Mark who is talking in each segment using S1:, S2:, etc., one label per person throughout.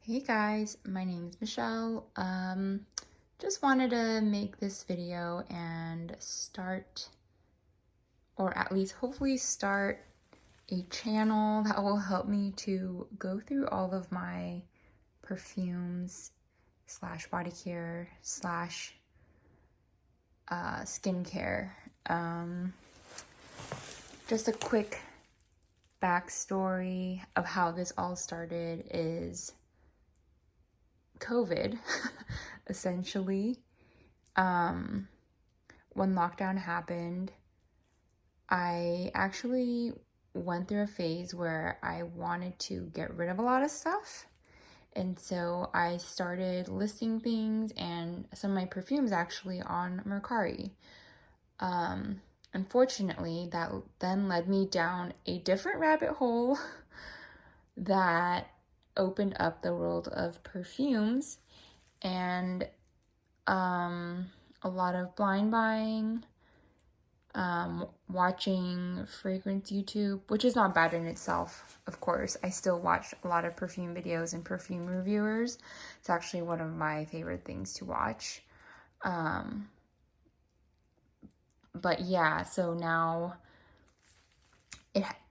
S1: Hey guys, my name is Michelle. Just wanted to make this video and start, or at least hopefully start, a channel that will help me to go through all of my perfumes slash body care slash skincare. Just a quick backstory of how this all started is COVID, essentially. When lockdown happened, I actually went through a phase where I wanted to get rid of a lot of stuff. And so I started listing things and some of my perfumes actually on Mercari. Unfortunately, that then led me down a different rabbit hole that opened up the world of perfumes and a lot of blind buying, watching fragrance YouTube, which is not bad in itself, of course. I still watch a lot of perfume videos and perfume reviewers. It's actually one of my favorite things to watch. But yeah, so now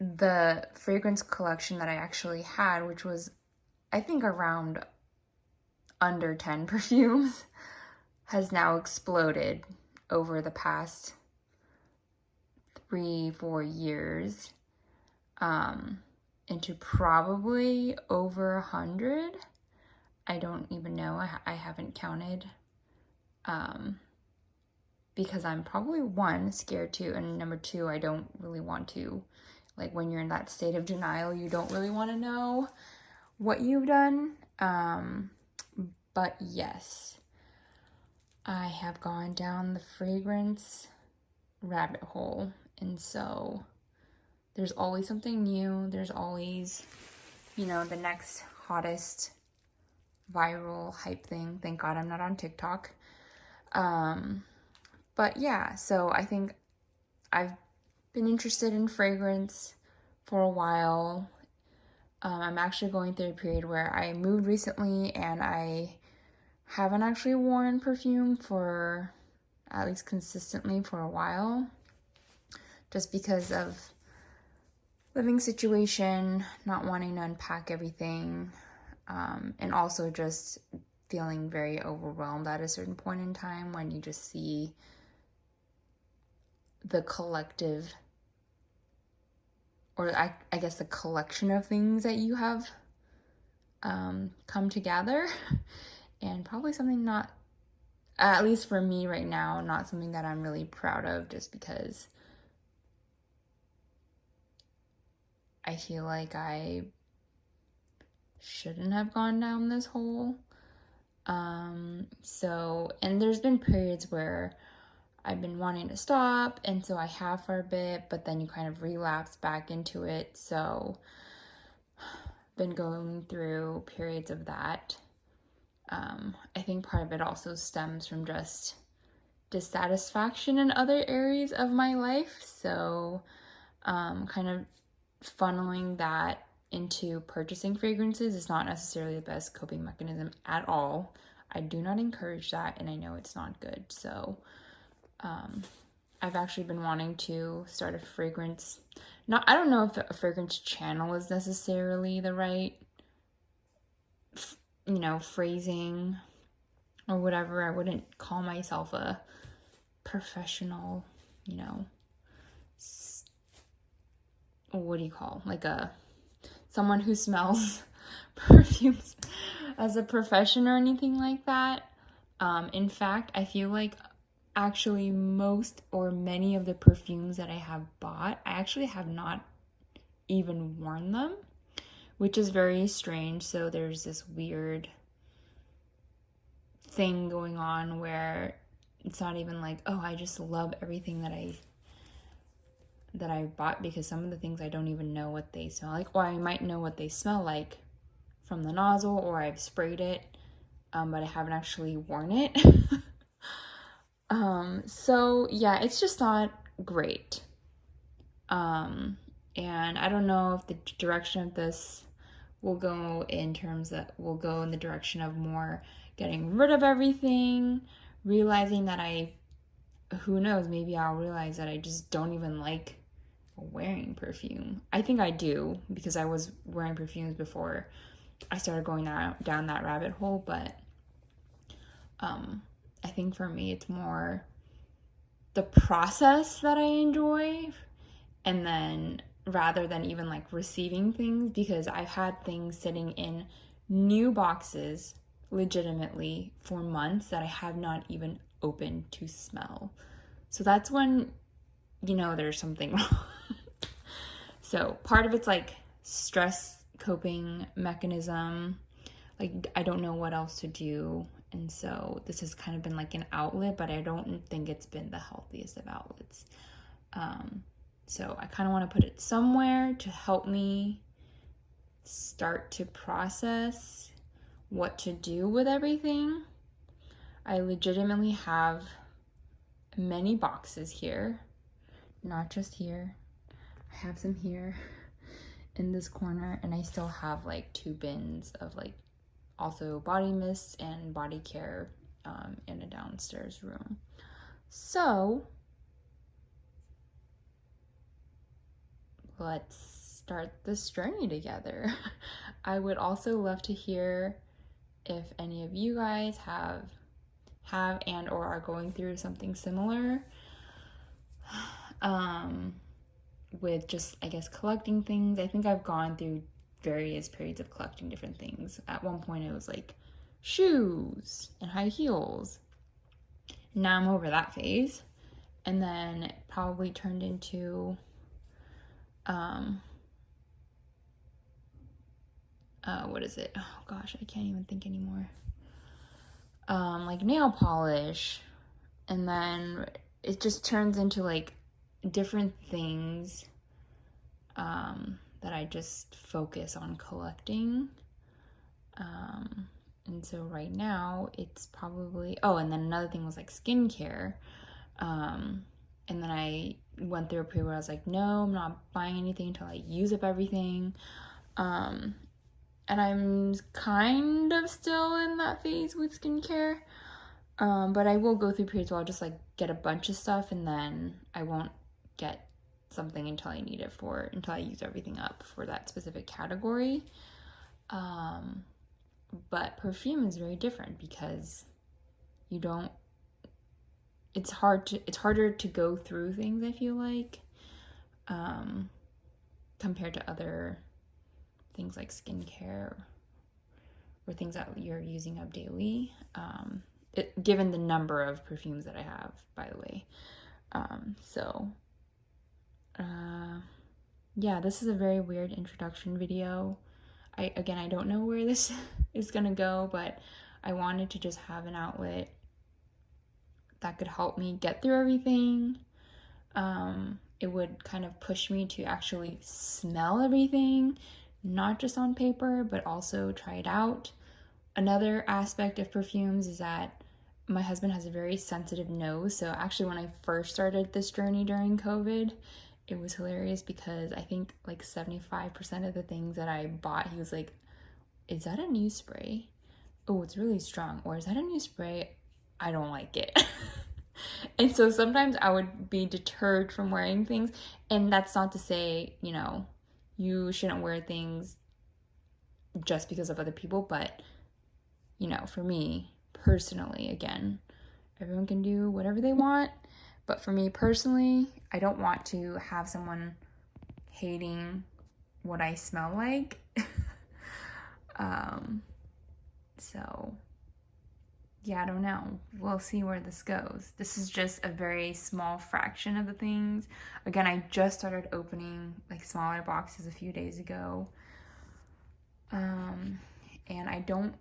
S1: the fragrance collection that I actually had, which was I think around under 10 perfumes, has now exploded over the past 3-4 years into probably over 100. I don't even know. I haven't counted because I'm probably one, scared to, and number two, I don't really want to. Like when you're in that state of denial, you don't really want to know what you've done. But yes, I have gone down the fragrance rabbit hole. And so there's always something new. There's always, the next hottest viral hype thing. Thank God I'm not on TikTok. But yeah, so I think I've been interested in fragrance for a while. I'm actually going through a period where I moved recently and I haven't actually worn perfume for at least consistently for a while, just because of living situation, not wanting to unpack everything, and also just feeling very overwhelmed at a certain point in time when you just see the collective, or I guess the collection of things that you have come together, and probably something not, at least for me right now, not something that I'm really proud of, just because I feel like I shouldn't have gone down this hole. And there's been periods where I've been wanting to stop, and so I have for a bit, but then you kind of relapse back into it. So been going through periods of that. I think part of it also stems from just dissatisfaction in other areas of my life. So kind of funneling that into purchasing fragrances is not necessarily the best coping mechanism at all. I do not encourage that, and I know it's not good. So I've actually been wanting to start a fragrance. I don't know if a fragrance channel is necessarily the right, phrasing or whatever. I wouldn't call myself a professional, what do you call, like someone who smells perfumes as a profession or anything like that. In fact, I feel like actually most or many of the perfumes that I have bought, I actually have not even worn them, which is very strange. So there's this weird thing going on where it's not even like, oh, I just love everything that I bought, because some of the things I don't even know what they smell like, or I might know what they smell like from the nozzle, or I've sprayed it, but I haven't actually worn it. So yeah, it's just not great. And I don't know if the direction of this will go in terms of, will go in the direction of more getting rid of everything, realizing that who knows, maybe I'll realize that I just don't even like wearing perfume. I think I do, because I was wearing perfumes before I started going down that rabbit hole, but I think for me it's more the process that I enjoy, and then rather than even like receiving things, because I've had things sitting in new boxes legitimately for months that I have not even opened to smell. So that's when you know there's something wrong. So part of it's like stress coping mechanism. Like I don't know what else to do. And so this has kind of been like an outlet, but I don't think it's been the healthiest of outlets. So I kind of want to put it somewhere to help me start to process what to do with everything. I legitimately have many boxes here, not just here. I have some here in this corner, and I still have like 2 bins of like also body mist and body care in a downstairs room. So let's start this journey together. I would also love to hear if any of you guys have and or are going through something similar with just, I guess, collecting things. I think I've gone through various periods of collecting different things. At one point it was like shoes and high heels. Now I'm over that phase. And then it probably turned into what is it? Oh gosh, I can't even think anymore. Like nail polish, and then it just turns into like different things that I just focus on collecting. And so right now it's probably, oh, and then another thing was like skincare. And then I went through a period where I was like, no, I'm not buying anything until I use up everything. And I'm kind of still in that phase with skincare. But I will go through periods where I'll just like get a bunch of stuff, and then I won't get something until I need it until I use everything up for that specific category. But perfume is very different because it's harder to go through things, I feel like, compared to other things like skincare or things that you're using up daily. Given the number of perfumes that I have, by the way. Yeah, this is a very weird introduction video. I don't know where this is gonna go, but I wanted to just have an outlet that could help me get through everything. It would kind of push me to actually smell everything, not just on paper, but also try it out. Another aspect of perfumes is that my husband has a very sensitive nose. So actually when I first started this journey during COVID, it was hilarious because I think like 75% of the things that I bought, he was like, is that a new spray? Oh, it's really strong. Or is that a new spray? I don't like it. And so sometimes I would be deterred from wearing things. And that's not to say, you shouldn't wear things just because of other people. But, for me personally, again, everyone can do whatever they want. But for me personally, I don't want to have someone hating what I smell like. So yeah, I don't know. We'll see where this goes. This is just a very small fraction of the things. Again, I just started opening like smaller boxes a few days ago. And I don't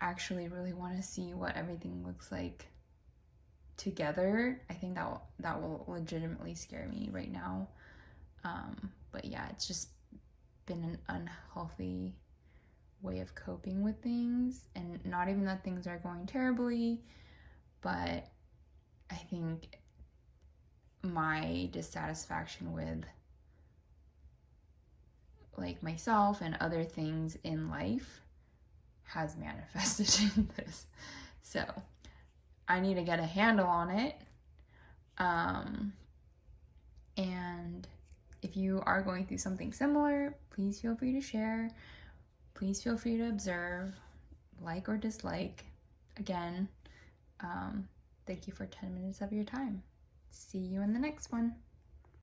S1: actually really want to see what everything looks like together. I think that will legitimately scare me right now. But yeah, it's just been an unhealthy way of coping with things, and not even that things are going terribly, but I think my dissatisfaction with like myself and other things in life has manifested in this. So I need to get a handle on it. And if you are going through something similar, please feel free to share. Please feel free to observe, like or dislike. Again, thank you for 10 minutes of your time. See you in the next one.